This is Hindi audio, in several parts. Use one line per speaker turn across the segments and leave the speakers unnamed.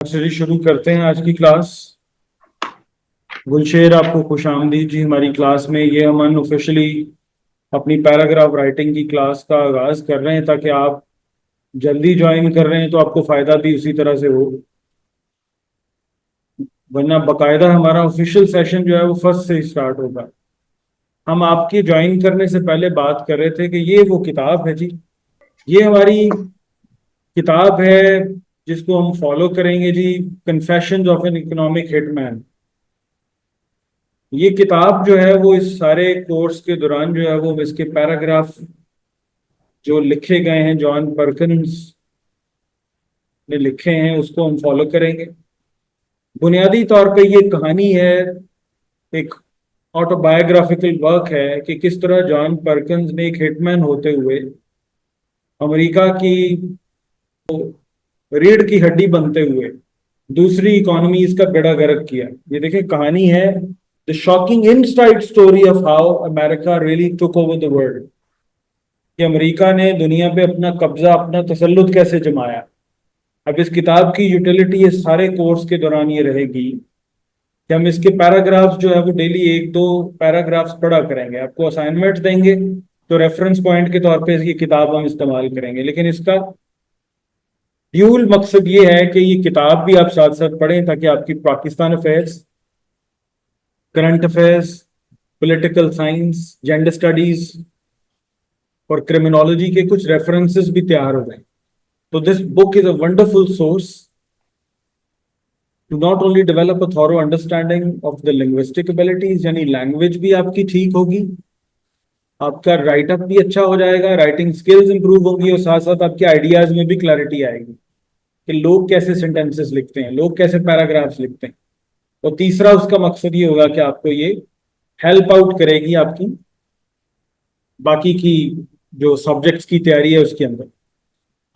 चलिए शुरू करते हैं आज की क्लास। गुलशेर, आपको खुशामदीद जी हमारी क्लास में। ये हम अनऑफिशियली अपनी पैराग्राफ राइटिंग की क्लास का आगाज कर रहे हैं ताकि आप जल्दी ज्वाइन कर रहे हैं तो आपको फायदा भी उसी तरह से हो, वरना बकायदा हमारा ऑफिशियल सेशन जो है वो फर्स्ट से ही स्टार्ट होगा। हम आपके ज्वाइन करने से पहले बात कर रहे थे कि ये वो किताब है जी, ये हमारी किताब है जिसको हम फॉलो करेंगे जी। Confessions of an economic hitman. ये किताब जो है वो इस सारे कोर्स के दौरान जो है वो इसके पैराग्राफ जो लिखे गए हैं, जॉन परकिंस ने लिखे हैं, उसको हम फॉलो करेंगे। बुनियादी तौर पे ये कहानी है, एक ऑटोबायोग्राफिकल वर्क है कि किस तरह जॉन परकिंस ने एक हिटमैन होते हुए अमेरिका की रीढ़ की हड्डी बनते हुए दूसरी इकोनॉमीज का बेड़ा गर्क किया। ये देखिए कहानी है, the shocking inside story of how America really took over the world. कि अमेरिका ने दुनिया पे अपना कब्जा, अपना तसल्लुत कैसे जमाया। अब इस किताब की यूटिलिटी इस सारे कोर्स के दौरान ये रहेगी कि हम इसके पैराग्राफ्स जो है वो डेली एक दो पैराग्राफ्स पढ़ा करेंगे, आपको असाइनमेंट देंगे तो रेफरेंस पॉइंट के तौर पे इसकी किताब हम इस्तेमाल करेंगे। लेकिन इसका ड्यूल मकसद ये है कि ये किताब भी आप साथ साथ पढ़ें ताकि आपकी Pakistan affairs, current affairs, political science, gender studies और क्रिमिनोलॉजी के कुछ रेफरेंसेस भी तैयार हो जाएं। तो this book is a wonderful source to not only develop a thorough understanding of the linguistic abilities, यानी लैंग्वेज भी आपकी ठीक होगी, आपका राइटअप भी अच्छा हो जाएगा, राइटिंग स्किल्स इंप्रूव होंगी और साथ साथ आपके आइडियाज में भी क्लैरिटी आएगी कि लोग कैसे सेंटेंसेस लिखते हैं, लोग कैसे पैराग्राफ्स लिखते हैं। और तीसरा उसका मकसद ये होगा कि आपको ये हेल्प आउट करेगी आपकी बाकी की जो सब्जेक्ट्स की तैयारी है उसके अंदर।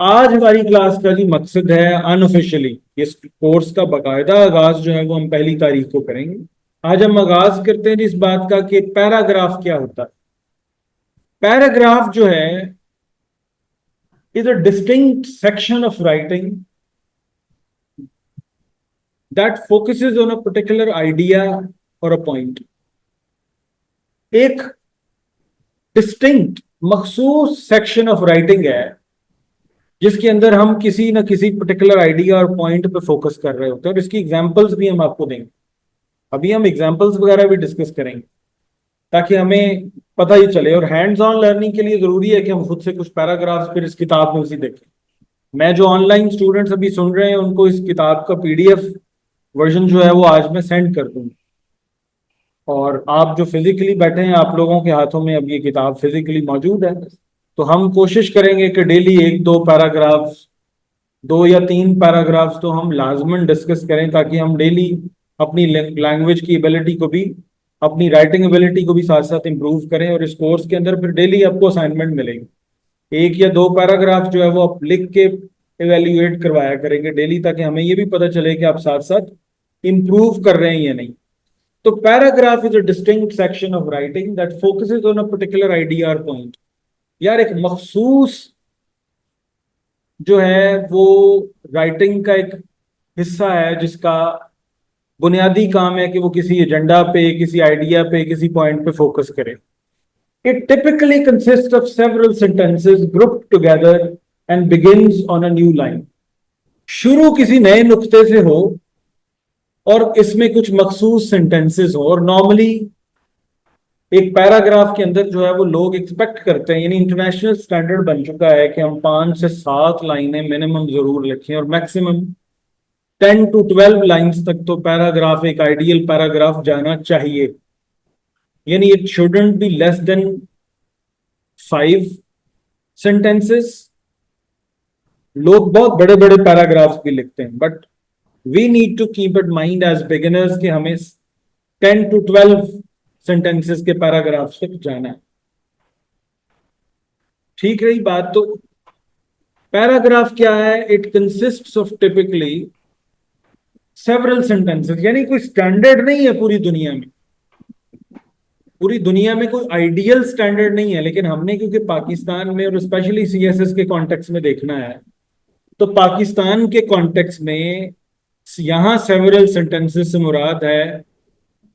आज हमारी क्लास का जी मकसद है अनऑफिशियली इस कोर्स का बाकायदा आगाज जो है वो हम 1 तारीख को करेंगे। आज हम आगाज करते हैं इस बात का कि पैराग्राफ क्या होता है। पैराग्राफ जो है is a distinct section of writing that focuses on a particular idea और अ पॉइंट। एक डिस्टिंक्ट मखसूस सेक्शन ऑफ राइटिंग है जिसके अंदर हम किसी न किसी पर्टिकुलर आइडिया और पॉइंट पे फोकस कर रहे होते हैं, और इसकी एग्जांपल्स भी हम आपको देंगे। अभी हम एग्जांपल्स वगैरह भी डिस्कस करेंगे ताकि हमें पता ही चले। और हैंड्स ऑन लर्निंग के लिए जरूरी है कि हम खुद से कुछ पैराग्राफ्स फिर इस किताब में उसी देखें। मैं जो ऑनलाइन स्टूडेंट्स अभी सुन रहे हैं उनको इस किताब का पीडीएफ वर्जन जो है वो आज मैं सेंड कर दूंगा, और आप जो फिजिकली बैठे हैं आप लोगों के हाथों में अब ये किताब फिजिकली मौजूद है। तो हम कोशिश करेंगे कि डेली एक दो पैराग्राफ्स, 2 या 3 पैराग्राफ्स तो हम लाजमन डिस्कस करें ताकि हम डेली अपनी लैंग्वेज की एबिलिटी को भी, अपनी राइटिंग एबिलिटी को भी साथ साथ इंप्रूव करें। और इस कोर्स के अंदर फिर डेली आपको असाइनमेंट मिलेगी, 1 या 2 पैराग्राफ जो है वो आप लिख के एवेल्युएट करवाया करेंगे डेली, ताकि हमें ये भी पता चले कि आप साथ साथ इंप्रूव कर रहे हैं या नहीं। तो paragraph is a distinct section of writing that focuses on a particular idea और पॉइंट। यार एक मखसूस जो है वो राइटिंग का एक हिस्सा है जिसका बुनियादी काम है कि वो किसी एजेंडा पे, किसी आइडिया पे, किसी पॉइंट पे फोकस करे। It typically consist of several sentences grouped together and begins on a new line. शुरू किसी नए नुक्ते से हो और इसमें कुछ मखसूस सेंटेंसेस हो। और नॉर्मली एक पैराग्राफ के अंदर जो है वो लोग एक्सपेक्ट करते हैं, यानी इंटरनेशनल स्टैंडर्ड बन चुका है कि हम 5 से 7 लाइनें मिनिमम जरूर लिखें, और मैक्सिमम 10 to 12 लाइन्स तक तो पैराग्राफ, एक आइडियल पैराग्राफ जाना चाहिए। यानी it shouldn't be less than 5 sentences. लोग बहुत बड़े बड़े पैराग्राफ्स भी लिखते हैं, but we need to keep it mind as beginners कि हमें 10 to 12 सेंटेंसेस के पैराग्राफ्स तक जाना है। ठीक रही बात। तो पैराग्राफ क्या है? It consists of typically several sentences, यानी कोई स्टैंडर्ड नहीं है पूरी दुनिया में। पूरी दुनिया में कोई आइडियल स्टैंडर्ड नहीं है, लेकिन हमने क्योंकि पाकिस्तान में और स्पेशली सीएसएस के कॉन्टेक्स्ट में देखना है, तो पाकिस्तान के कॉन्टेक्स्ट में यहां सेवरल सेंटेंसेस से मुराद है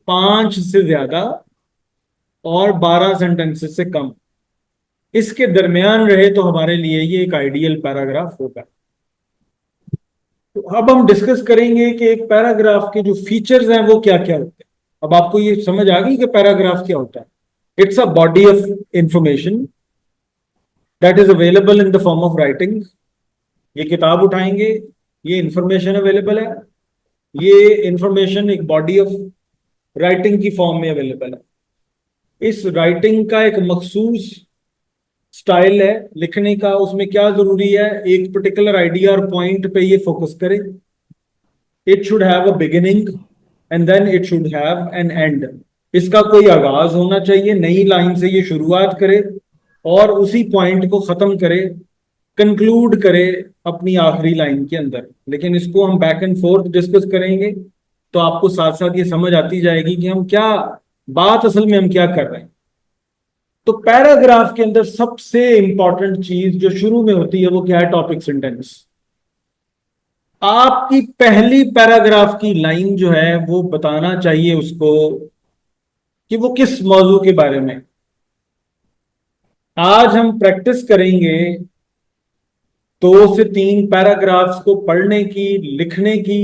5 से ज्यादा और 12 सेंटेंसेस से कम। इसके दरमियान रहे तो हमारे लिए ये एक आइडियल पैराग्राफ होगा। तो अब हम डिस्कस करेंगे कि एक पैराग्राफ के जो फीचर्स हैं वो क्या क्या होते हैं। अब आपको ये समझ आ गई कि पैराग्राफ क्या होता है। It's a body of information that is available in the form of writing. ये किताब उठाएंगे, ये इंफॉर्मेशन अवेलेबल है, ये इंफॉर्मेशन एक बॉडी ऑफ राइटिंग की फॉर्म में अवेलेबल है। इस राइटिंग का एक मखसूस स्टाइल है लिखने का। उसमें क्या जरूरी है, एक पर्टिकुलर आइडिया और पॉइंट पे ये फोकस करे। It should have a beginning and then it should have an end. इसका कोई आगाज होना चाहिए, नई लाइन से ये शुरुआत करे और उसी पॉइंट को खत्म करे, कंक्लूड करे अपनी आखिरी लाइन के अंदर। लेकिन इसको हम बैक एंड फोर्थ डिस्कस करेंगे तो आपको साथ साथ ये समझ आती जाएगी कि हम क्या बात असल में हम क्या कर रहे हैं। तो पैराग्राफ के अंदर सबसे इंपॉर्टेंट चीज जो शुरू में होती है वो क्या है, टॉपिक सेंटेंस। आपकी पहली पैराग्राफ की लाइन जो है वो बताना चाहिए उसको कि वो किस मौजू के बारे में। आज हम प्रैक्टिस करेंगे 2 से 3 पैराग्राफ्स को पढ़ने की, लिखने की।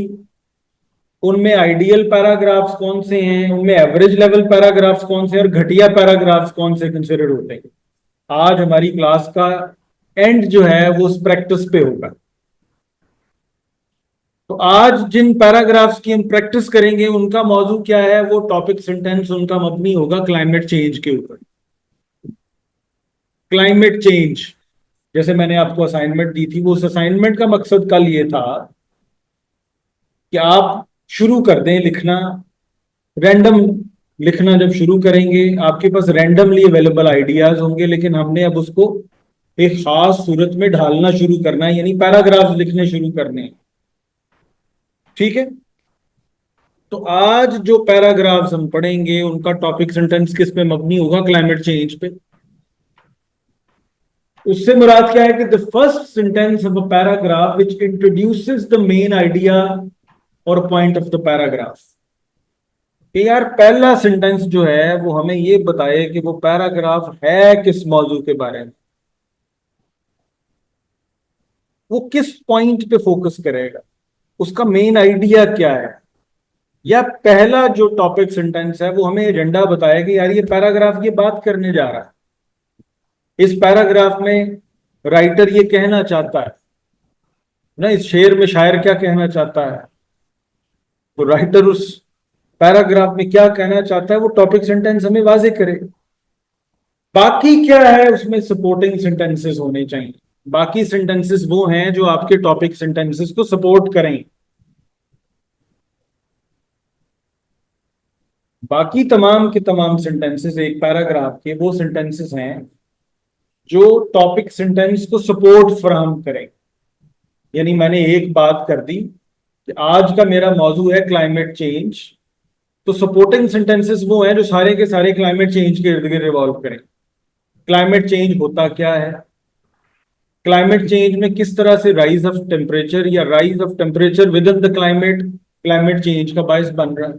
उनमें आइडियल पैराग्राफ्स कौन से हैं, उनमें एवरेज लेवल पैराग्राफ्स कौन से और घटिया पैराग्राफ्स कौन से कंसिडर होते हैं। आज हमारी क्लास का एंड जो है वो उस प्रैक्टिस पे होगा। तो आज जिन पैराग्राफ्स की हम प्रैक्टिस करेंगे उनका मौजू क्या है, वो टॉपिक सेंटेंस उनका मबनी होगा क्लाइमेट चेंज के ऊपर। क्लाइमेट चेंज, जैसे मैंने आपको असाइनमेंट दी थी, वो उस असाइनमेंट का मकसद कल ये था कि आप शुरू कर दें लिखना। रैंडम लिखना जब शुरू करेंगे आपके पास रैंडमली अवेलेबल आइडियाज होंगे, लेकिन हमने अब उसको एक खास सूरत में ढालना शुरू करना है, यानी पैराग्राफ्स लिखने शुरू करने हैं। ठीक है। तो आज जो पैराग्राफ्स हम पढ़ेंगे उनका टॉपिक सेंटेंस किस पे मबनी होगा, क्लाइमेट चेंज पे। उससे मुराद क्या है कि the first sentence of a paragraph which introduces the main idea और पॉइंट ऑफ द पैराग्राफ। कि यार पहला सेंटेंस जो है वो हमें ये बताए कि वो पैराग्राफ है किस मौजू के बारे में, वो किस पॉइंट पे फोकस करेगा, उसका मेन आइडिया क्या है। या पहला जो टॉपिक सेंटेंस है वो हमें एजेंडा बताएगा यार ये पैराग्राफ ये बात करने जा रहा है। इस पैराग्राफ में राइटर ये कहना चाहता है ना, इस शेर में शायर क्या कहना चाहता है, तो राइटर उस पैराग्राफ में क्या कहना चाहता है वो टॉपिक सेंटेंस हमें वाजे करे। बाकी क्या है, उसमें सपोर्टिंग सेंटेंसेस होने चाहिए। बाकी सेंटेंसेस वो हैं जो आपके टॉपिक सेंटेंसेस को सपोर्ट करें। बाकी तमाम के तमाम सेंटेंसेस एक पैराग्राफ के वो सेंटेंसेस हैं जो टॉपिक सेंटेंस को सपोर्ट फराहम करें। यानी मैंने एक बात कर दी कि आज का मेरा मौजू है क्लाइमेट चेंज, तो सपोर्टिंग सेंटेंसेस वो हैं जो सारे के सारे क्लाइमेट चेंज के इर्द गिर्द रिवॉल्व करें। क्लाइमेट चेंज होता क्या है, क्लाइमेट चेंज में किस तरह से राइज ऑफ टेम्परेचर या rise of temperature with in the climate climate change का बायस बन रहा है।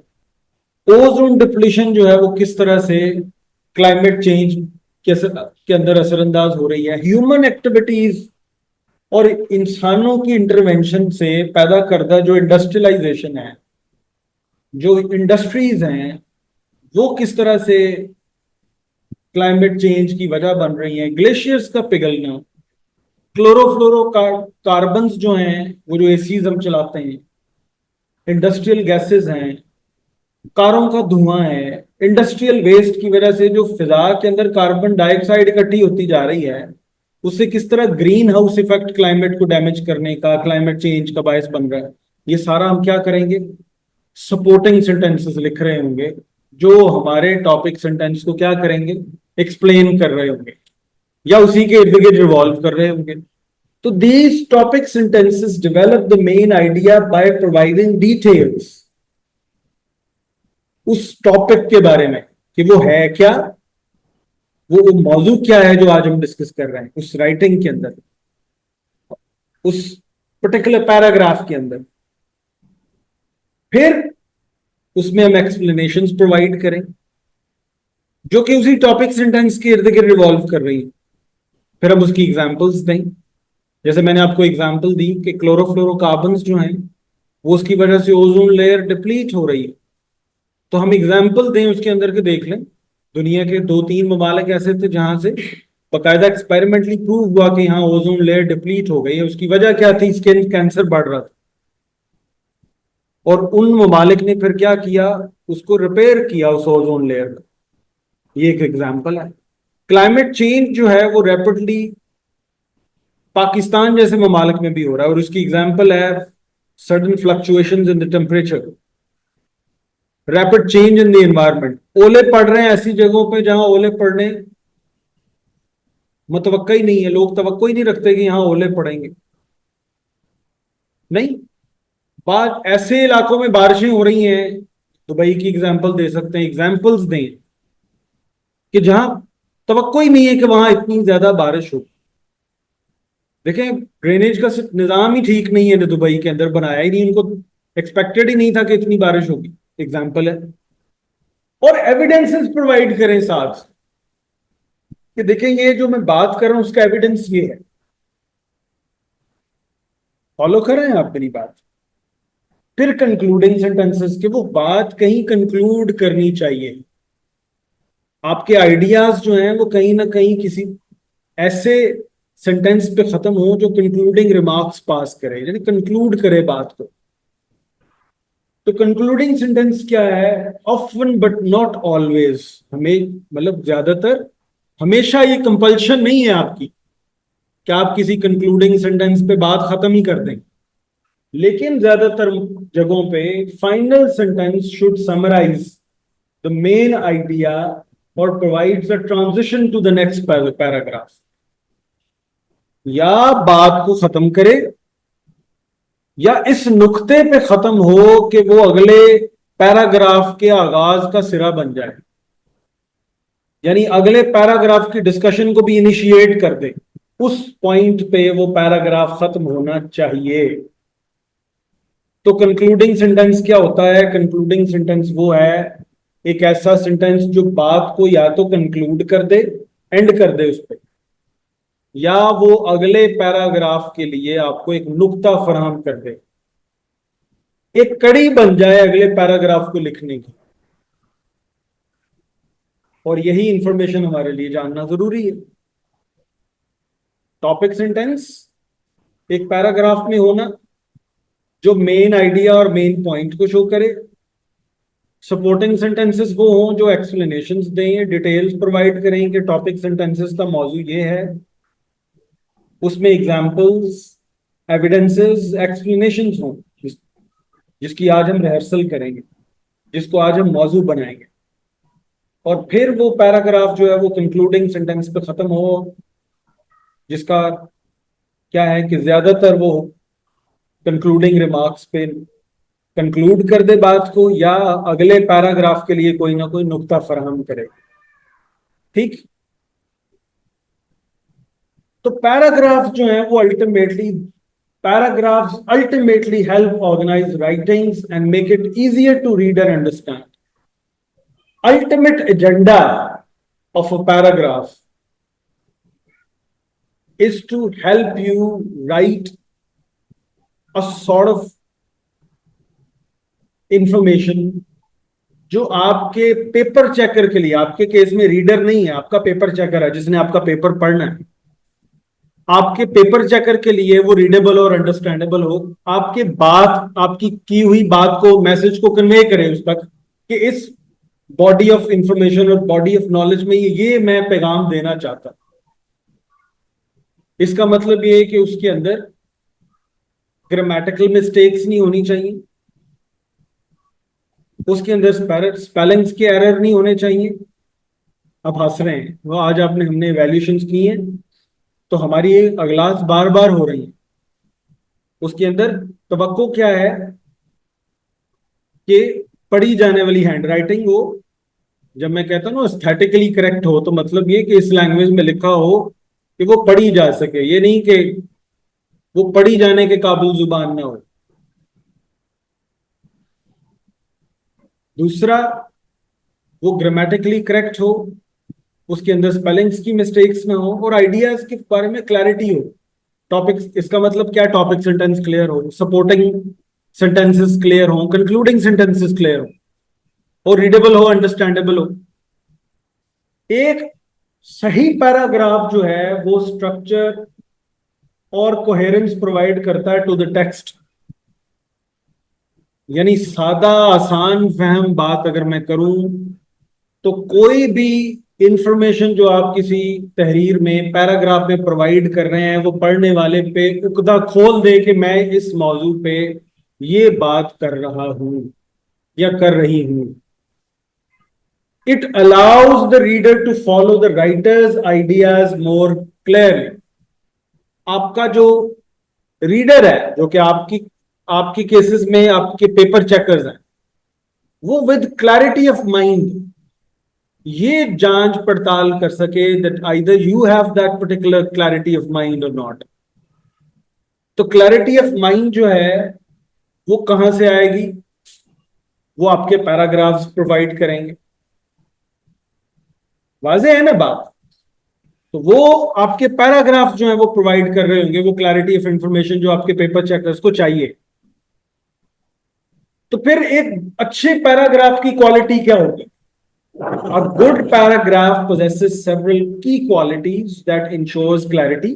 ओजोन डिप्लीशन जो है वो किस तरह से क्लाइमेट चेंज के अंदर असरअंदाज हो रही है। ह्यूमन एक्टिविटीज और इंसानों की इंटरवेंशन से पैदा करदा जो इंडस्ट्रियलाइजेशन है, जो इंडस्ट्रीज हैं, वो किस तरह से क्लाइमेट चेंज की वजह बन रही है। ग्लेशियर्स का पिघलना, क्लोरोफ्लोरो कार्बन्स जो हैं वो जो एसीज हम चलाते हैं, इंडस्ट्रियल गैसेस हैं, कारों का धुआं है, इंडस्ट्रियल वेस्ट की वजह से जो फिजा के अंदर कार्बन डाइऑक्साइड इकट्ठी होती जा रही है, उससे किस तरह ग्रीन हाउस इफेक्ट क्लाइमेट को डैमेज करने का, क्लाइमेट चेंज का बायस बन रहा है। ये सारा हम क्या करेंगे, सपोर्टिंग सेंटेंसेस लिख रहे होंगे जो हमारे टॉपिक सेंटेंस को क्या करेंगे, एक्सप्लेन कर रहे होंगे या उसी के इर्द गिर्द रिवॉल्व कर रहे होंगे। तो these topic sentences develop the main idea by providing details उस टॉपिक के बारे में कि वो है क्या, वो मौजू क्या है जो आज हम डिस्कस कर रहे हैं उस राइटिंग के अंदर, उस पर्टिकुलर पैराग्राफ के अंदर। फिर उसमें हम एक्सप्लेनेशंस प्रोवाइड करें जो कि उसी टॉपिक सेंटेंस के इर्द गिर्द रिवॉल्व कर रही है। फिर हम उसकी एग्जांपल्स दें, जैसे मैंने आपको एग्जांपल दी कि क्लोरोफ्लोरोकार्बन्स जो हैं वो उसकी वजह से ओजोन लेयर डिप्लीट हो रही है, तो हम एग्जाम्पल दें उसके अंदर के, देख लें दुनिया के 2-3 ममालिक ऐसे थे जहां से बाकायदा एक्सपेरिमेंटली प्रूव हुआ कि हाँ ओजोन लेयर डिप्लीट हो गई है। उसकी वजह क्या थी? स्किन कैंसर बढ़ रहा था, और उन ममालिक ने फिर क्या किया? उसको रिपेयर किया उस ओजोन लेयर का। ये एक एग्जाम्पल है। क्लाइमेट चेंज जो है वो रैपिडली पाकिस्तान जैसे ममालिक में भी हो रहा है, और उसकी एग्जाम्पल है sudden fluctuations in the temperature, rapid change in the environment. ओले पड़ रहे हैं ऐसी जगहों पे जहां ओले पड़ने मुतवक्का ही नहीं है, लोग तवक्को ही नहीं रखते कि यहां ओले पड़ेंगे। नहीं, बात ऐसे इलाकों में बारिशें हो रही हैं, दुबई की एग्जाम्पल दे सकते हैं, एग्जाम्पल्स दें कि जहां तवक्को ही नहीं है कि वहां इतनी ज्यादा बारिश हो। देखें, ड्रेनेज का निजाम ही ठीक नहीं है, दुबई के अंदर बनाया ही नहीं, उनको एक्सपेक्टेड ही नहीं था कि इतनी बारिश होगी। एग्जाम्पल है। और एविडेंसेस प्रोवाइड करें साथ कि देखें ये जो मैं बात कर रहा हूं उसका एविडेंस ये है। फॉलो कर रहे हैं आप मेरी बात? फिर कंक्लूडिंग सेंटेंसेस के वो बात कहीं कंक्लूड करनी चाहिए। आपके आइडियाज जो हैं वो कहीं ना कहीं किसी ऐसे सेंटेंस पे खत्म हो जो कंक्लूडिंग रिमार्क्स पास करे, यानी कंक्लूड करे बात को। तो कंक्लूडिंग सेंटेंस क्या है? ऑफन बट नॉट ऑलवेज, हमें मतलब ज्यादातर, हमेशा ये कंपल्शन नहीं है आपकी कि आप किसी कंक्लूडिंग सेंटेंस पे बात खत्म ही कर दें, लेकिन ज्यादातर जगहों पे final sentence should summarize the main idea और provides a transition to the next paragraph. या बात को खत्म करे या इस नुक्ते पे खत्म हो कि वो अगले पैराग्राफ के आगाज का सिरा बन जाए, यानी अगले पैराग्राफ की डिस्कशन को भी इनिशिएट कर दे। उस पॉइंट पे वो पैराग्राफ खत्म होना चाहिए। तो कंक्लूडिंग सेंटेंस क्या होता है? कंक्लूडिंग सेंटेंस वो है एक ऐसा सेंटेंस जो बात को या तो कंक्लूड कर दे, एंड कर दे उस पर, या वो अगले पैराग्राफ के लिए आपको एक नुक्ता फराहम कर दे, एक कड़ी बन जाए अगले पैराग्राफ को लिखने की। और यही इंफॉर्मेशन हमारे लिए जानना जरूरी है। टॉपिक सेंटेंस एक पैराग्राफ में होना जो मेन आइडिया और मेन पॉइंट को शो करे। सपोर्टिंग सेंटेंसेस वो हों जो एक्सप्लेनेशंस दें, डिटेल्स प्रोवाइड करें कि टॉपिक सेंटेंसेस का मौजू ये है, उसमें एग्जांपल्स, एविडेंसेस, एक्सप्लेनेशंस हों, जिसकी आज हम रिहर्सल करेंगे, जिसको आज हम मौजू बनाएंगे। और फिर वो पैराग्राफ जो है वो कंक्लूडिंग सेंटेंस पे खत्म हो, जिसका क्या है कि ज्यादातर वो कंक्लूडिंग रिमार्क्स पे कंक्लूड कर दे बात को, या अगले पैराग्राफ के लिए कोई ना कोई नुक्ता फराहम करे। ठीक। तो पैराग्राफ जो है वो ultimately help organise writings and make it easier to read and understand. Ultimate agenda of a paragraph is to help you write a sort of information जो आपके पेपर चेकर के लिए, आपके केस में रीडर नहीं है, आपका पेपर चेकर है जिसने आपका पेपर पढ़ना है, आपके पेपर चेकर के लिए वो रीडेबल और अंडरस्टैंडेबल हो, आपके बात, आपकी की हुई बात को, मैसेज को कन्वे करे उस तक कि इस बॉडी ऑफ इंफॉर्मेशन और बॉडी ऑफ नॉलेज में ये मैं पैगाम देना चाहता। इसका मतलब ये है कि उसके अंदर ग्रामेटिकल मिस्टेक्स नहीं होनी चाहिए, उसके अंदर स्पेलिंग्स के एरर नहीं होने चाहिए। अब हंस रहे हैं, वो आज आपने हमने इवैल्यूएशंस की हैं तो हमारी ये अगलास बार बार हो रही है। उसके अंदर तवक्को क्या है कि पढ़ी जाने वाली हैंडराइटिंग हो, जब मैं कहता हूँ ना एस्थेटिकली करेक्ट हो, तो मतलब ये कि इस लैंग्वेज में लिखा हो कि वो पढ़ी जा सके, ये नहीं कि वो पढ़ी जाने के काबिल जुबान ना हो। दूसरा, वो ग्रामेटिकली करेक्ट हो, उसके अंदर स्पेलिंग्स की मिस्टेक्स ना हो, और आइडियाज के बारे में क्लैरिटी हो। टॉपिक्स, इसका मतलब क्या, टॉपिक सेंटेंस क्लियर हो, सपोर्टिंग सेंटेंसेस क्लियर हो, कंक्लूडिंग सेंटेंसेस क्लियर हो, और रीडेबल हो, अंडरस्टैंडेबल हो। एक सही पैराग्राफ जो है वो स्ट्रक्चर और कोहेरेंस प्रोवाइड करता है टू द टेक्स्ट। यानी सादा आसान फहम बात अगर मैं करूं, तो कोई भी इंफॉर्मेशन जो आप किसी तहरीर में, पैराग्राफ में प्रोवाइड कर रहे हैं, वो पढ़ने वाले पे उकदा खोल दे कि मैं इस मौजू पे ये बात कर रहा हूं या कर रही हूं। It allows the reader to follow the writer's ideas more clearly. आपका जो रीडर है, जो कि आपकी आपकी केसेस में आपके पेपर चेकर्स हैं, वो विद क्लैरिटी ऑफ माइंड ये जांच पड़ताल कर सके that either you have that particular clarity of mind और नॉट। तो क्लैरिटी ऑफ माइंड जो है वो कहां से आएगी? वो आपके पैराग्राफ्स प्रोवाइड करेंगे। वाज़ेह है ना बात? तो वो आपके पैराग्राफ जो है वो प्रोवाइड कर रहे होंगे वो क्लैरिटी ऑफ इंफॉर्मेशन जो आपके पेपर चेकर्स को चाहिए। तो फिर एक अच्छे पैराग्राफ की क्वालिटी क्या होगी? A good paragraph possesses several key qualities that ensures clarity.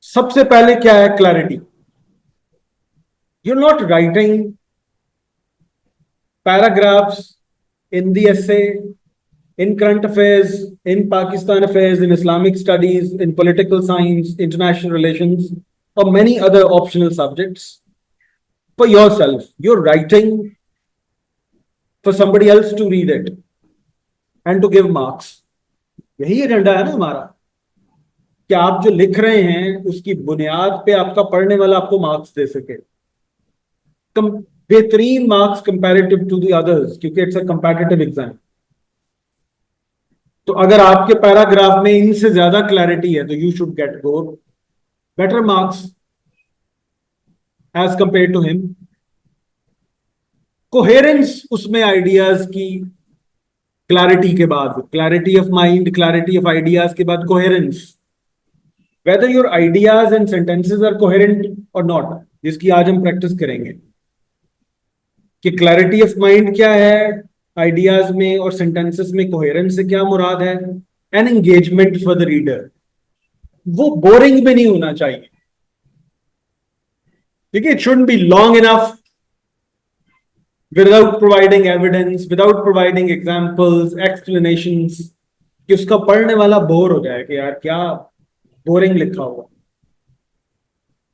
सबसे पहले क्या है clarity? You're not writing paragraphs in the essay, in current affairs, in Pakistan affairs, in Islamic studies, in political science, international relations, or many other optional subjects for yourself. You're writing for somebody else to read it and to give marks. यही एजेंडा है ना हमारा, कि आप जो लिख रहे हैं उसकी बुनियाद पे आपका पढ़ने वाला आपको मार्क्स दे सके, बेहतरीन marks comparative to the others, क्योंकि इट्स अ कंपैटिटिव एग्जाम। तो अगर आपके पैराग्राफ में इनसे ज्यादा क्लैरिटी है तो you should get go better marks as compare to him. Coherence उसमें आइडियाज की क्लैरिटी के बाद, clarity of mind, clarity of ideas के बाद coherence, whether your ideas and sentences are coherent और नॉट, जिसकी आज हम प्रैक्टिस करेंगे कि क्लैरिटी ऑफ माइंड क्या है, आइडियाज में और सेंटेंसेस में कोहेरेंस से क्या मुराद है, an engagement for the reader. वो बोरिंग भी नहीं होना चाहिए, ठीक है? It shouldn't B long enough without providing evidence, without providing examples, explanations, कि उसका पढ़ने वाला बोर हो जाए कि यार क्या बोरिंग लिखा हुआ।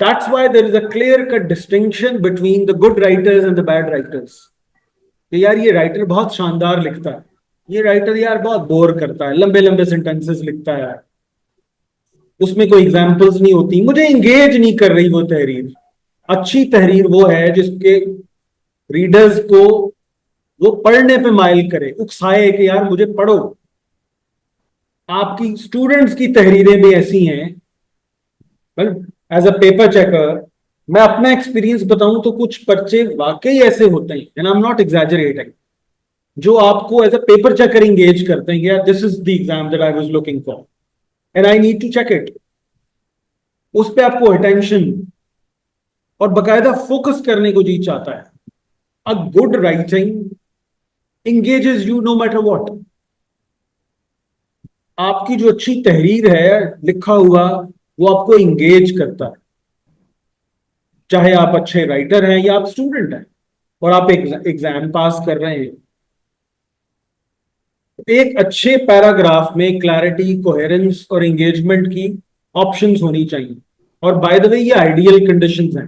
That's why there is a clear-cut distinction between the good writers and the bad writers. कि यार ये राइटर बहुत शानदार लिखता है, ये राइटर यार बहुत बोर करता है, लंबे लंबे सेंटेंसेस लिखता है, उसमें कोई एग्जाम्पल्स नहीं होती, मुझे इंगेज नहीं कर रही वो तहरीर। अच्छी तहरीर वो है जिसके रीडर्स को वो पढ़ने पे माइल करे, उकसाए कि यार मुझे पढ़ो। आपकी स्टूडेंट्स की तहरीरें भी ऐसी हैं। एज अ पेपर चेकर मैं अपना एक्सपीरियंस बताऊं तो कुछ पर्चे वाकई ऐसे होते हैं, and I am not exaggerating, जो आपको as a paper checker engage करते हैं कि यार this is the exam that I was looking for and I need to check it. उस पे आपको अटेंशन और बकायदा फोकस करने को जी चाहता है। A good writing engages you no matter what. आपकी जो अच्छी तहरीर है लिखा हुआ, वो आपको इंगेज करता है, चाहे आप अच्छे राइटर हैं या आप स्टूडेंट हैं और आप एग्जाम पास कर रहे हैं। एक अच्छे पैराग्राफ में क्लैरिटी, कोहेरेंस और एंगेजमेंट की ऑप्शंस होनी चाहिए। और बाय द वे ये आइडियल कंडीशंस हैं।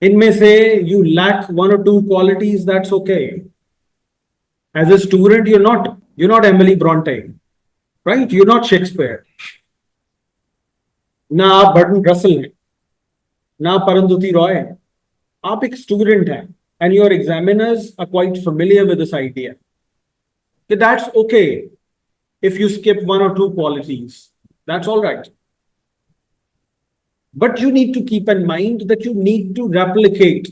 इनमें से यू लैक वन और two qualities, that's okay. As a student you're not Emily Bronte, right? You're not Shakespeare. ना आप बर्टन रसल हैं, ना परंदुति रॉय हैं। आप एक स्टूडेंट हैं and your examiners are quite familiar with this idea. So that's okay if you skip one or two qualities. That's all right. But you need to keep in mind that you need to replicate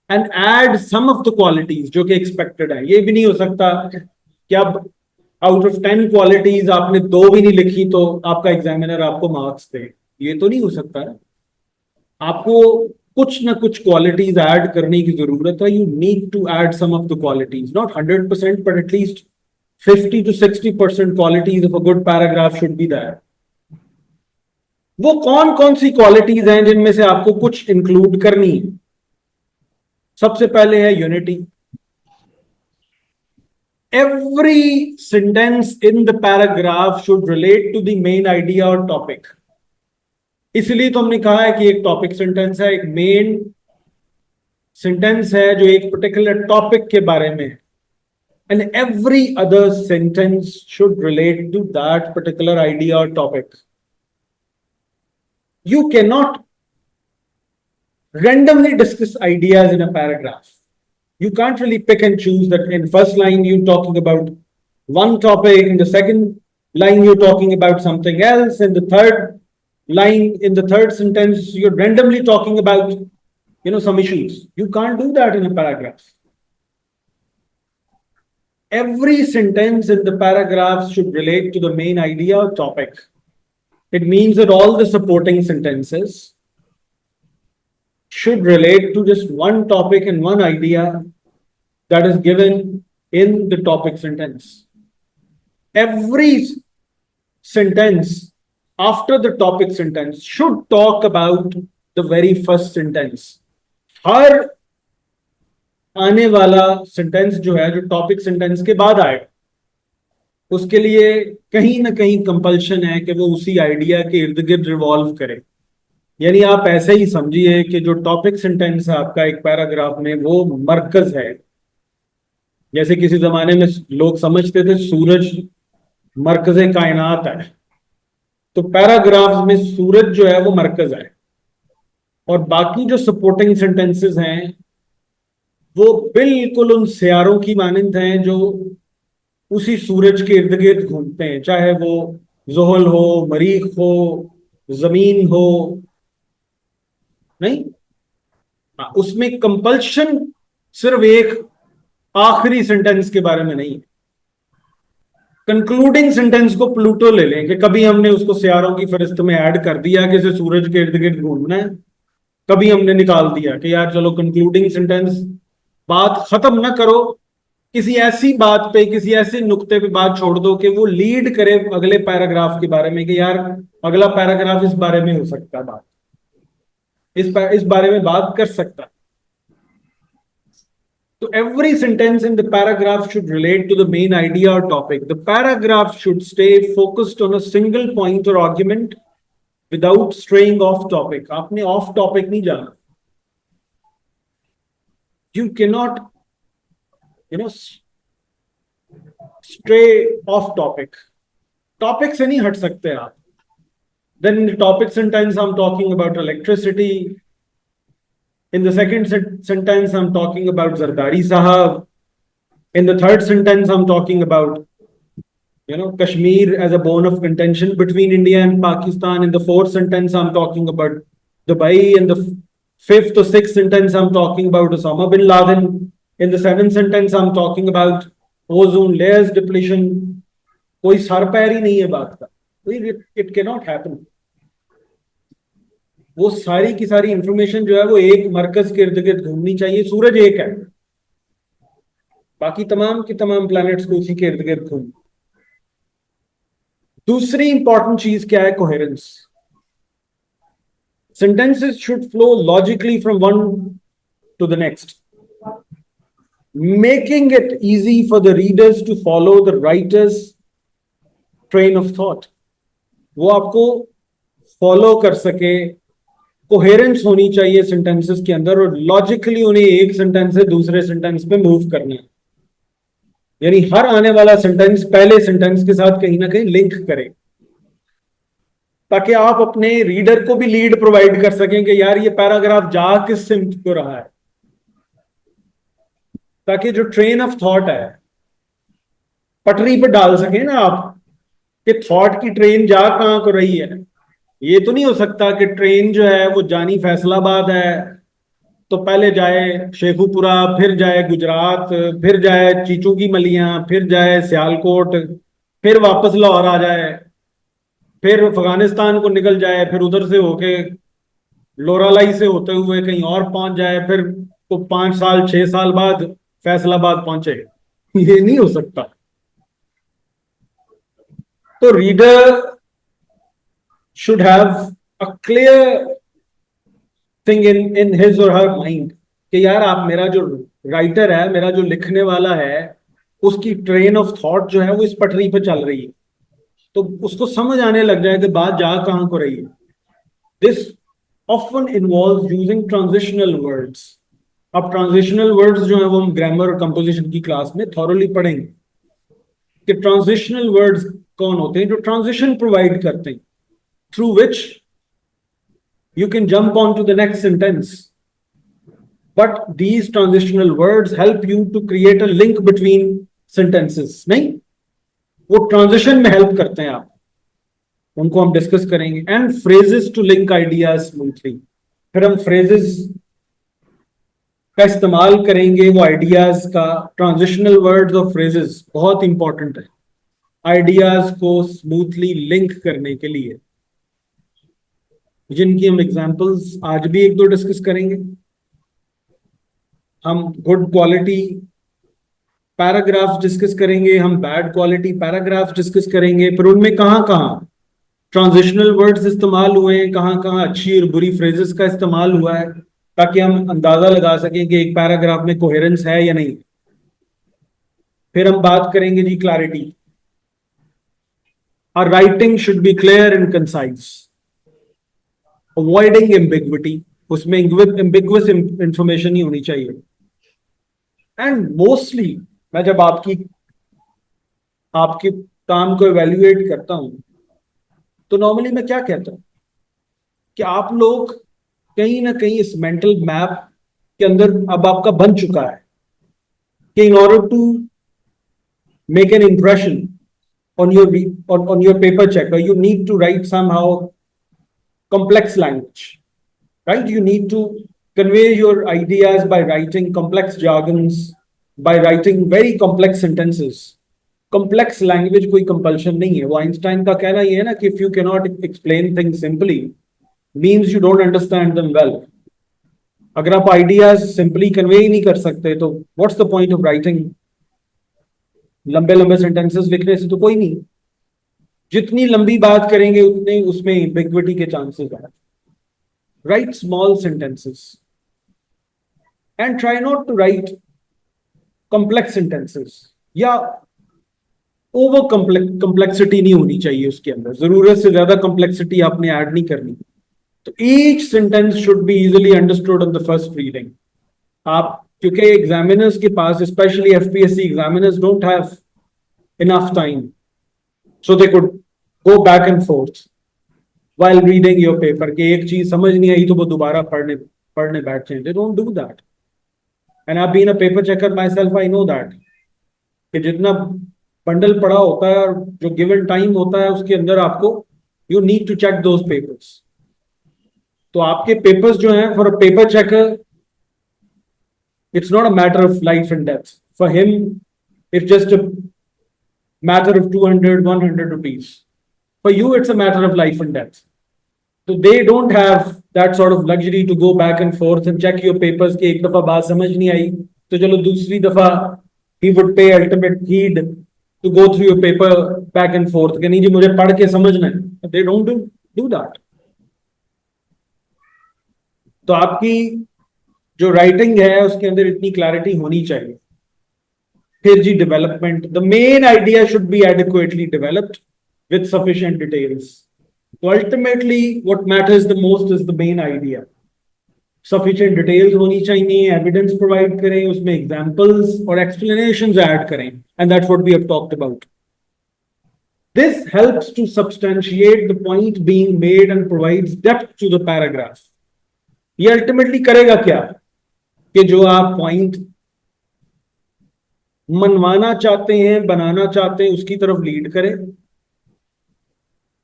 and add some of the qualities जो कि एक्सपेक्टेड है। ये भी नहीं हो सकता कि आप आउट ऑफ 10 क्वालिटीज आपने दो भी नहीं लिखी तो आपका एग्जामिनर आपको मार्क्स दे। ये तो नहीं हो सकता है। आपको कुछ ना कुछ क्वालिटीज ऐड करने की जरूरत है। You need to add some of the qualities, not 100% but at least 50 to 60% qualities of a good paragraph should be that. वो कौन कौन सी क्वालिटीज हैं जिनमें से आपको कुछ इंक्लूड करनी है? सबसे पहले है unity. Every sentence in the paragraph should relate to the main idea or topic। इसलिए तो हमने कहा है कि एक टॉपिक सेंटेंस है, एक मेन सेंटेंस है जो एक पर्टिकुलर टॉपिक के बारे में है। And every other sentence should relate to that particular idea और topic. You can not randomly discuss ideas in a paragraph। You can't really pick and choose that in first line you're talking about one topic, in the second line you're talking about something else, in the third line, in the third sentence you're randomly talking about some issues। You can't do that in a paragraph। Every sentence in the paragraph should relate to the main idea or topic। It means that all the supporting sentences should relate to just one topic and one idea that is given in the topic sentence। Every sentence after the topic sentence should talk about the very first sentence। हर आने वाला सेंटेंस जो है, जो टॉपिक सेंटेंस के बाद आए, उसके लिए कहीं ना कहीं कंपल्शन है कि वो उसी आइडिया के इर्द गिर्द रिवॉल्व करे। यानी आप ऐसे ही समझिए कि जो टॉपिक सेंटेंस है आपका एक पैराग्राफ में, वो मरकज है। जैसे किसी जमाने में लोग समझते थे सूरज मरकज कायनात है, तो पैराग्राफ में सूरज जो है वो मरकज है, और बाकी जो सपोर्टिंग सेंटेंसेस हैं वो बिल्कुल उन सियारों की मानंद हैं जो उसी सूरज के इर्द गिर्द घूमते हैं, चाहे वो ज़ोहल हो, मरीख हो, जमीन हो। नहीं, उसमें कंपल्शन सिर्फ एक आखिरी सेंटेंस के बारे में नहीं है। कंक्लूडिंग सेंटेंस को प्लूटो ले लें कि कभी हमने उसको सियारों की फहरिस्त में ऐड कर दिया कि इसे सूरज के इर्द गिर्द घूमना है, कभी हमने निकाल दिया कि यार चलो कंक्लूडिंग सेंटेंस, बात खत्म ना करो, किसी ऐसी बात पे, किसी ऐसे नुक्ते पे बात छोड़ दो कि वो लीड करे अगले पैराग्राफ के बारे में कि यार अगला पैराग्राफ इस बारे में हो सकता है, बात इस बारे में बात कर सकता है। So every sentence in the paragraph should relate to the main idea or topic। The paragraph should stay focused on a single point or argument without straying off topic। आपने off topic नहीं जाना। You cannot, stray off topic। topic से नहीं हट सकते आप। Then in the topic sentence I'm talking about electricity। In the second sentence, I'm talking about Zardari Sahab। In the third sentence, I'm talking about, Kashmir as a bone of contention between India and Pakistan। In the fourth sentence, I'm talking about Dubai। In the fifth or sixth sentence, I'm talking about Osama bin Laden। In the seventh sentence, I'm talking about ozone layers depletion। कोई सर पैर ही नहीं है बात का। It cannot happen। वो सारी की सारी इंफॉर्मेशन जो है वो एक मरकज के इर्द गिर्द घूमनी चाहिए। सूरज एक है, बाकी तमाम की तमाम प्लैनेट्स को उसी के इर्द गिर्द घूम। दूसरी इंपॉर्टेंट चीज क्या है? Coherence. Sentences should flow logically from one to the next, making it easy for the readers to follow the writer's train of thought. वो आपको फॉलो कर सके, कोहेरेंस होनी चाहिए सेंटेंसेस के अंदर, और लॉजिकली उन्हें एक सेंटेंस से दूसरे सेंटेंस पे मूव करना है। यानी हर आने वाला सेंटेंस पहले सेंटेंस के साथ कहीं ना कहीं लिंक करे, ताकि आप अपने रीडर को भी लीड प्रोवाइड कर सकें कि यार ये पैराग्राफ जा किस सिमत को रहा है, ताकि जो ट्रेन ऑफ थॉट है पटरी पर डाल सके ना आप, कि थॉट की ट्रेन जा कहां को रही है। ये तो नहीं हो सकता कि ट्रेन जो है वो जानी फैसलाबाद है तो पहले जाए शेखुपुरा, फिर जाए गुजरात, फिर जाए चीचू की मलियां, फिर जाए सियालकोट, फिर वापस लाहौर आ जाए, फिर अफगानिस्तान को निकल जाए, फिर उधर से होके लोरालाई से होते हुए कहीं और पहुंच जाए, फिर तो 5 साल 6 साल बाद फैसलाबाद पहुंचे। ये नहीं हो सकता। तो reader should have a clear thing in his और हर माइंड कि यार आप, मेरा जो राइटर है, मेरा जो लिखने वाला है, उसकी ट्रेन ऑफ थॉट जो है वो इस पटरी पे चल रही है। तो उसको समझ आने लग जाए कि बात जा कहां को रही है। This often involve using transitional words. अब ट्रांजिशनल वर्ड्स जो है वो हम ग्रामर और कंपोजिशन की क्लास में थॉरोली पढ़ेंगे कि ट्रांजिशनल वर्ड्स कौन होते हैं, जो ट्रांजिशन प्रोवाइड करते हैं, through which you can jump on to the next sentence. But these transitional words help you to create a link between sentences. नहीं, वो ट्रांजिशन में हेल्प करते हैं आप, उनको हम डिस्कस करेंगे। And phrases to link ideas smoothly. फिर हम फ्रेजेस का इस्तेमाल करेंगे, वो आइडियाज का। ट्रांजिशनल वर्ड्स और फ्रेजेस बहुत इंपॉर्टेंट है आइडियाज को स्मूथली लिंक करने के लिए, जिनकी हम एग्जांपल्स आज भी एक दो डिस्कस करेंगे। हम गुड क्वालिटी पैराग्राफ्स डिस्कस करेंगे, हम बैड क्वालिटी पैराग्राफ्स डिस्कस करेंगे, फिर उनमें कहाँ कहाँ ट्रांजिशनल वर्ड्स इस्तेमाल हुए हैं, कहाँ कहाँ अच्छी और बुरी फ्रेजेस का इस्तेमाल हुआ है, ताकि हम अंदाजा लगा सकें कि एक पैराग्राफ में कोहेरेंस है या नहीं। फिर हम बात करेंगे जी clarity. Our writing should be clear and concise, avoiding ambiguity. उसमें एम्बिगुअस इंफॉर्मेशन नहीं होनी चाहिए। एंड मोस्टली मैं जब आपकी आपके काम को एवेल्युएट करता हूं, तो नॉर्मली मैं क्या कहता हूं कि आप लोग कहीं ना कहीं इस मेंटल मैप के अंदर अब आपका बन चुका है कि in order to make an impression on your paper checker, you need to write somehow complex language, right? You need to convey your ideas by writing complex jargons, by writing very complex sentences. Complex language कोई कंपल्शन नहीं है। वो आइंस्टाइन का कहना ये है ना कि if you cannot explain things simply, means you don't understand them well. अगर आप आइडियाज सिंपली कन्वे ही नहीं कर सकते, तो what's the point of writing? लंबे लंबे सेंटेंसेस लिखने से तो कोई नहीं। जितनी लंबी बात करेंगे उतने उसमें एम्बिग्विटी के चांसेस है। Write small sentences and try not to write complex sentences, या ओवर कॉम्प्लेक्सिटी नहीं होनी चाहिए उसके अंदर। जरूरत से ज्यादा कॉम्प्लेक्सिटी आपने ऐड नहीं करनी। तो each sentence should be easily understood on the first reading. आप, क्योंकि एग्जामिनर्स के पास, specially FPSC examiners, don't have enough time, so they could go back and forth while reading your paper कि एक चीज समझ नहीं आई तो वो दोबारा पढ़ने पढ़ने बैठ जाए। They don't do that. And I've been a paper checker myself, I know that कि जितना बंडल पड़ा होता है और जो गिवन टाइम होता है उसके अंदर आपको you need to check those papers. तो आपके पेपर्स जो हैं, for a paper checker it's not a matter of life and death. For him, it's just a matter of 200, 100 rupees. For you, it's a matter of life and death. So they don't have that sort of luxury to go back and forth and check your papers कि एक दफा बात समझ नहीं आई तो चलो दूसरी दफा he would pay ultimate heed to go through your paper back and forth कि नहीं जी मुझे पढ़ के समझना है। They don't do that. तो आपकी जो राइटिंग है उसके अंदर इतनी क्लैरिटी होनी चाहिए। फिर जी development, the main idea should be adequately developed with sufficient details. तो ultimately what matters the most is the main idea. Sufficient details होनी चाहिए, एविडेंस प्रोवाइड करें, उसमें एग्जांपल्स और एक्सप्लेनेशंस ऐड करें, and that's what we have talked about. This helps to substantiate the point being made and provides depth to the paragraph. ये अल्टीमेटली करेगा क्या कि जो आप पॉइंट मनवाना चाहते हैं, बनाना चाहते हैं, उसकी तरफ लीड करें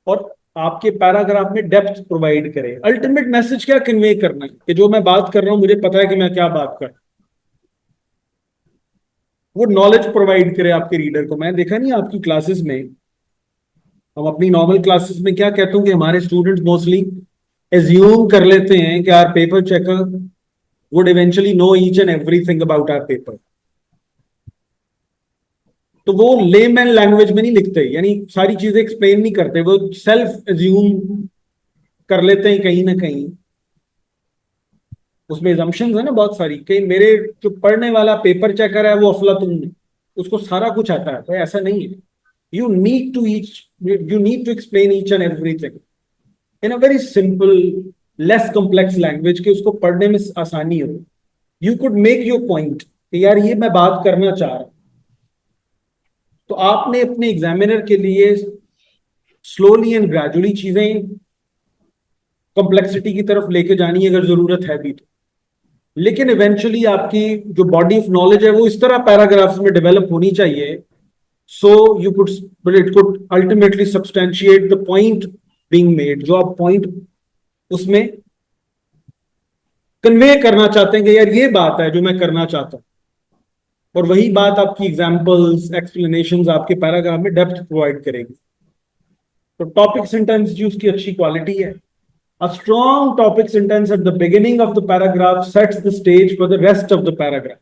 और आपके पैराग्राफ में डेप्थ प्रोवाइड करे। अल्टीमेट मैसेज क्या कन्वे करना है कि जो मैं बात कर रहा हूं मुझे पता है कि मैं क्या बात कर, वो नॉलेज प्रोवाइड करे आपके रीडर को। मैं देखा नहीं आपकी क्लासेस में, हम अपनी नॉर्मल क्लासेस में क्या कहते हैं कि हमारे स्टूडेंट्स मोस्टली एज्यूम कर लेते हैं कि our paper checker would eventually know each and everything about our paper. तो वो लेमैन लैंग्वेज में नहीं लिखते, यानी सारी चीजें एक्सप्लेन नहीं करते, वो सेल्फ एज्यूम कर लेते हैं कहीं ना कहीं। उसमें एजम्पशंस है ना बहुत सारी, कहीं मेरे जो पढ़ने वाला पेपर चेकर है वो अफलातून है, उसको सारा कुछ आता है। तो ऐसा नहीं है। You need to each, you need to explain each and everything in a very simple less complex language कि उसको पढ़ने में आसानी हो। You could make your point कि यार ये मैं बात करना चाह रहा हूं। तो आपने अपने एग्जामिनर के लिए स्लोली एंड ग्रेजुअली चीजें कॉम्प्लेक्सिटी की तरफ लेके जानी है अगर जरूरत है भी तो। लेकिन इवेंचुअली आपकी जो बॉडी ऑफ नॉलेज है वो इस तरह पैराग्राफ्स में डेवलप होनी चाहिए, so you could, it could ultimately substantiate the point being made, जो आप पॉइंट उसमें कन्वे करना चाहते हैं कि यार ये बात है जो मैं करना चाहता हूं। और वही बात आपकी एग्जाम्पल्स एक्सप्लेनेशंस आपके पैराग्राफ में डेप्थ प्रोवाइड करेगी। तो टॉपिक सेंटेंस जी उसकी अच्छी क्वालिटी है। A strong topic sentence at the beginning of the paragraph sets the stage for the rest of the paragraph,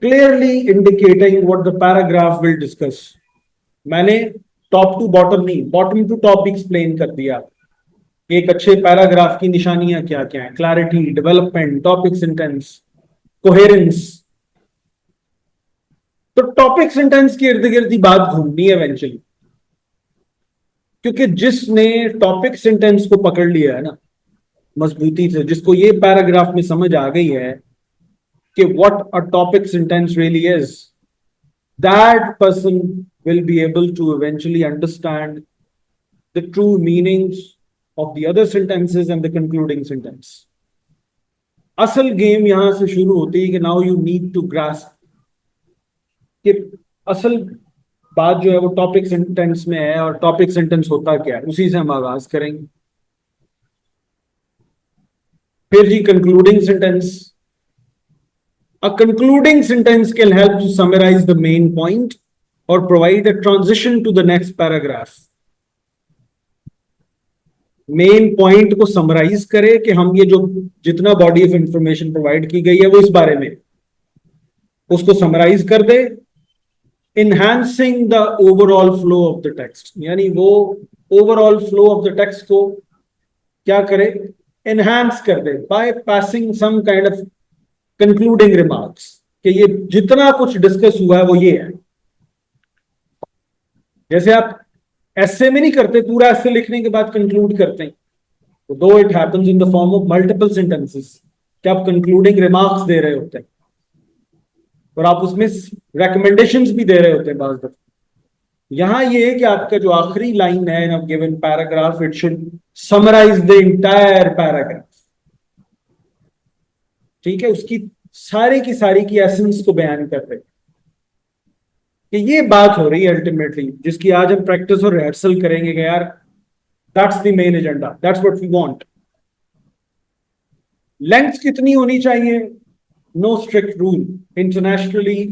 clearly indicating what the paragraph will discuss. मैंने टॉप टू बॉटम नहीं, बॉटम टू टॉप भी एक्सप्लेन कर दिया। एक अच्छे पैराग्राफ की निशानियां क्या क्या है: clarity, development, topic sentence, coherence. तो टॉपिक सेंटेंस के इर्द गिर्द ही बात घूमनी है इवेंचुअली, क्योंकि जिसने टॉपिक सेंटेंस को पकड़ लिया है ना मजबूती से, जिसको ये पैराग्राफ में समझ आ गई है कि what a topic sentence really is, that person will be able to eventually understand the true meanings of the other sentences and the concluding sentence. असल गेम यहां से शुरू होती है कि now you need to grasp कि असल बात जो है वो टॉपिक सेंटेंस में है, और टॉपिक सेंटेंस होता क्या है, उसी से हम आगाज करेंगे। फिर जी concluding sentence. A concluding sentence can help to summarize the main point or provide a transition to the next paragraph. Main point को समराइज करे कि हम ये जो जितना बॉडी ऑफ इंफॉर्मेशन प्रोवाइड की गई है वो इस बारे में, उसको समराइज कर दे, enhancing the overall flow of the text. यानी वो overall flow of the text को क्या करे, एनहांस कर दे by passing some kind of concluding remarks कि ये जितना कुछ डिस्कस हुआ है वो ये है। जैसे आप ऐसे में नहीं करते, पूरा ऐसे लिखने के बाद कंक्लूड करते हैं, तो दो it happens in the form of multiple sentences कि आप कंक्लूडिंग रिमार्क्स दे रहे होते हैं और आप उसमें रेकमेंडेशंस भी दे रहे होते हैं बाज दफा। यहां ये है कि आपका जो आखिरी लाइन है in a given paragraph, it should summarize the entire paragraph. ठीक है, उसकी सारी की सारी की एसेंस को बयान कर रहे कि ये बात हो रही है अल्टीमेटली, जिसकी आज हम प्रैक्टिस और रिहर्सल करेंगे कि यार that's the main agenda, that's what we want. Length कितनी होनी चाहिए, नो स्ट्रिक्ट रूल। इंटरनेशनली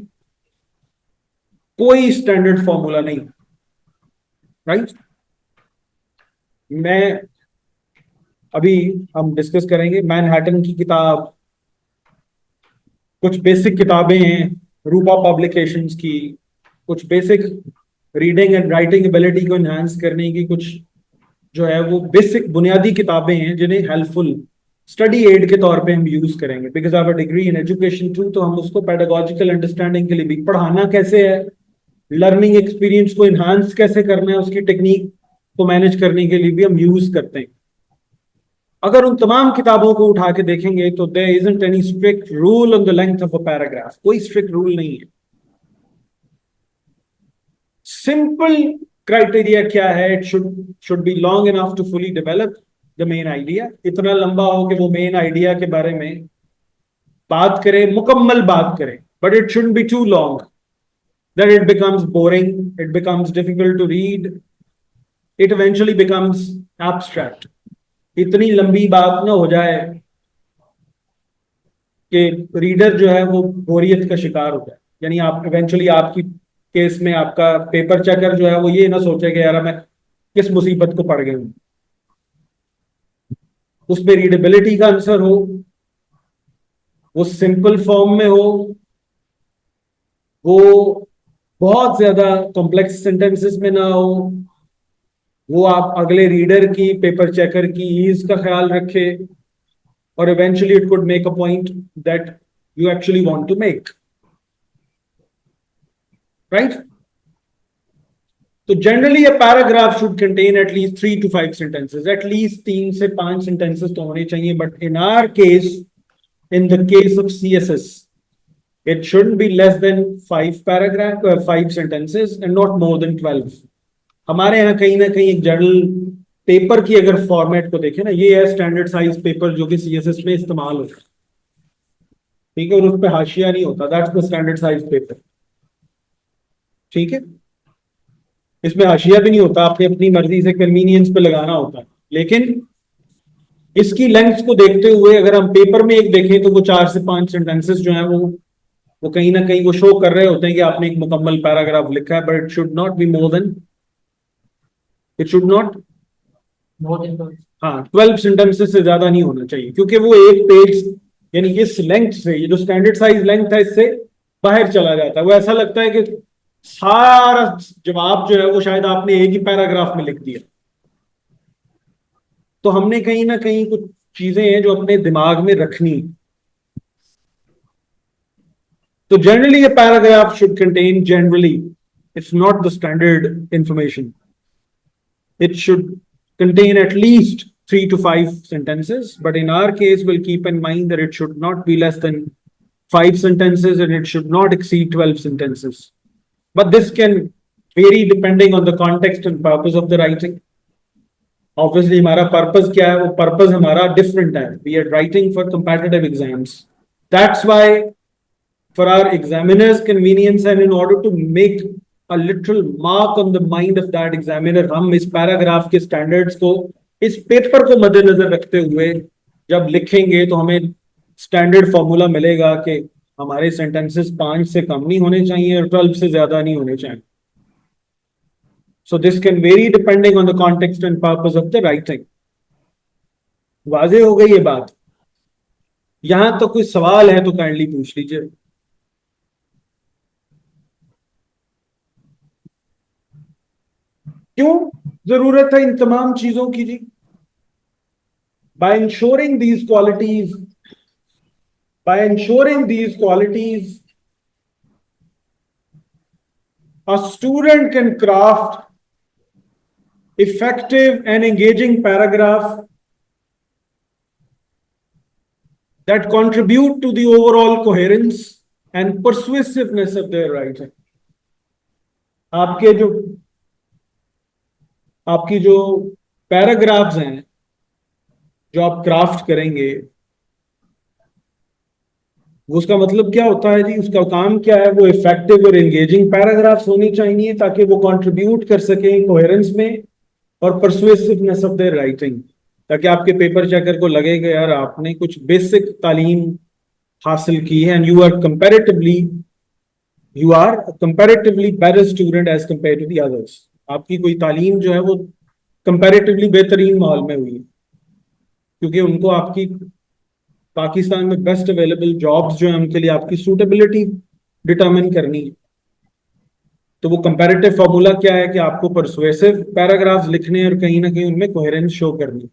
कोई स्टैंडर्ड फॉर्मूला नहीं, राइट। मैं अभी हम डिस्कस करेंगे मैनहट्टन की किताब, कुछ बेसिक किताबें हैं रूपा पब्लिकेशंस की, कुछ basic reading and writing ability को एनहांस करने की कुछ जो है वो बेसिक बुनियादी किताबें हैं जिन्हें हेल्पफुल स्टडी एड के तौर पे हम यूज करेंगे। Because of a degree in education too, तो हम उसको पेडागोजिकल अंडरस्टैंडिंग के लिए भी, पढ़ाना कैसे है, लर्निंग एक्सपीरियंस को एनहांस कैसे करना है, उसकी टेक्निक को मैनेज करने के लिए भी हम यूज करते हैं। अगर उन तमाम किताबों को उठा के देखेंगे तो there isn't any strict rule on the length of a paragraph, कोई स्ट्रिक्ट रूल नहीं है। सिंपल क्राइटेरिया क्या है, it should be long enough to fully develop the main idea. इतना लंबा हो कि वो मेन आइडिया के बारे में बात करे, मुकम्मल बात करे, but it should be too long that it becomes boring, it becomes difficult to read, it eventually becomes abstract. इतनी लंबी बात ना हो जाए कि रीडर जो है वो बोरियत का शिकार हो जाए। यानी आप इवेंचुअली आपकी केस में आपका पेपर चेकर जो है वो ये ना सोचे कि यार मैं किस मुसीबत को पड़ गई हूं। उसमें रीडेबिलिटी का आंसर हो, वो सिंपल फॉर्म में हो, वो बहुत ज्यादा कॉम्प्लेक्स सेंटेंसेस में ना हो, वो आप अगले रीडर की, पेपर चेकर की ईज का ख्याल रखे, और eventually it could make a point that you actually want to make, right? So generally a paragraph should contain at least 3 to 5 sentences, at least 3 से 5 sentences तो होने चाहिए, but in our case, in the case of CSS, it shouldn't be less than 5 sentences and not more than 12. हमारे यहाँ कहीं ना कहीं एक जर्नल पेपर की अगर फॉर्मेट को देखें ना, ये है स्टैंडर्ड साइज पेपर जो कि सीएसएस में इस्तेमाल होता है, ठीक है, और उस पर हाशिया नहीं होता, that's the standard size paper, ठीक है। इसमें हाशिया भी नहीं होता, आपने अपनी मर्जी से कन्वीनियंस पे लगाना होता है। लेकिन इसकी लेंथ को देखते हुए अगर हम पेपर में एक देखें तो वो 4 से 5 सेंटेंसेस जो हैं वो कहीं ना कहीं वो शो कर रहे होते हैं कि आपने एक मुकम्मल पैराग्राफ लिखा है, but it should not be more than, it should not, हाँ, 12 सेंटेंसेस से ज्यादा नहीं होना चाहिए, क्योंकि वो एक पेज यानी इस लेंथ से, ये जो स्टैंडर्ड साइज लेंथ है इससे बाहर चला जाता है। वो ऐसा लगता है कि सारा जवाब जो है वो शायद आपने एक ही पैराग्राफ में लिख दिया। तो हमने कहीं ना कहीं कुछ चीजें हैं जो अपने दिमाग में रखनी। तो generally a paragraph should contain, generally it's not the standard information, it should contain at least 3 to 5 sentences, but in our case we'll keep in mind that it should not be less than 5 sentences and it should not exceed 12 sentences. But this can vary depending on the context and purpose of the writing. Obviously हमारा purpose क्या है, वो purpose हमारा different है, we are writing for competitive exams, that's why for our examiner's convenience and in order to make a literal mark on the mind of that examiner, हम इस पैराग्राफ के स्टैंडर्ड्स को, इस पेपर को मद्देनजर रखते हुए जब लिखेंगे तो हमें स्टैंडर्ड फॉर्मूला मिलेगा कि हमारे सेंटेंसेस 5 से कम नहीं होने चाहिए और 12 से ज्यादा नहीं होने चाहिए। So this can vary depending on the context and purpose of the writing. वाजे हो गई ये बात? यहां तो कोई सवाल है तो काइंडली पूछ लीजिए। क्यों जरूरत है इन तमाम चीजों की जी? By ensuring these qualities, by ensuring these qualities, a student can craft effective and engaging paragraph that contribute to the overall coherence and persuasiveness of their writing. आपकी जो पैराग्राफ्स हैं जो आप क्राफ्ट करेंगे, उसका मतलब क्या होता है जी? उसका काम क्या है? वो इफेक्टिव और एंगेजिंग पैराग्राफ्स होनी चाहिए ताकि वो कंट्रीब्यूट कर सकें कोहेरेंस में और परसुएसिवनेस ऑफ देयर राइटिंग, ताकि आपके पेपर चेकर को लगेगा यार आपने कुछ बेसिक तालीम हासिल की है and you are comparatively better student as compare to the others. आपकी कोई तालीम जो है वो कंपैरेटिवली बेहतरीन माहौल में हुई है, क्योंकि उनको आपकी पाकिस्तान में बेस्ट अवेलेबल जॉब्स जो है उनके लिए आपकी सूटेबिलिटी डिटरमिन करनी है। तो वो कंपैरेटिव फॉर्मूला क्या है कि आपको परसुएसिव पैराग्राफ्स लिखने और कहीं ना कहीं उनमें कोहेरेंस शो करनी।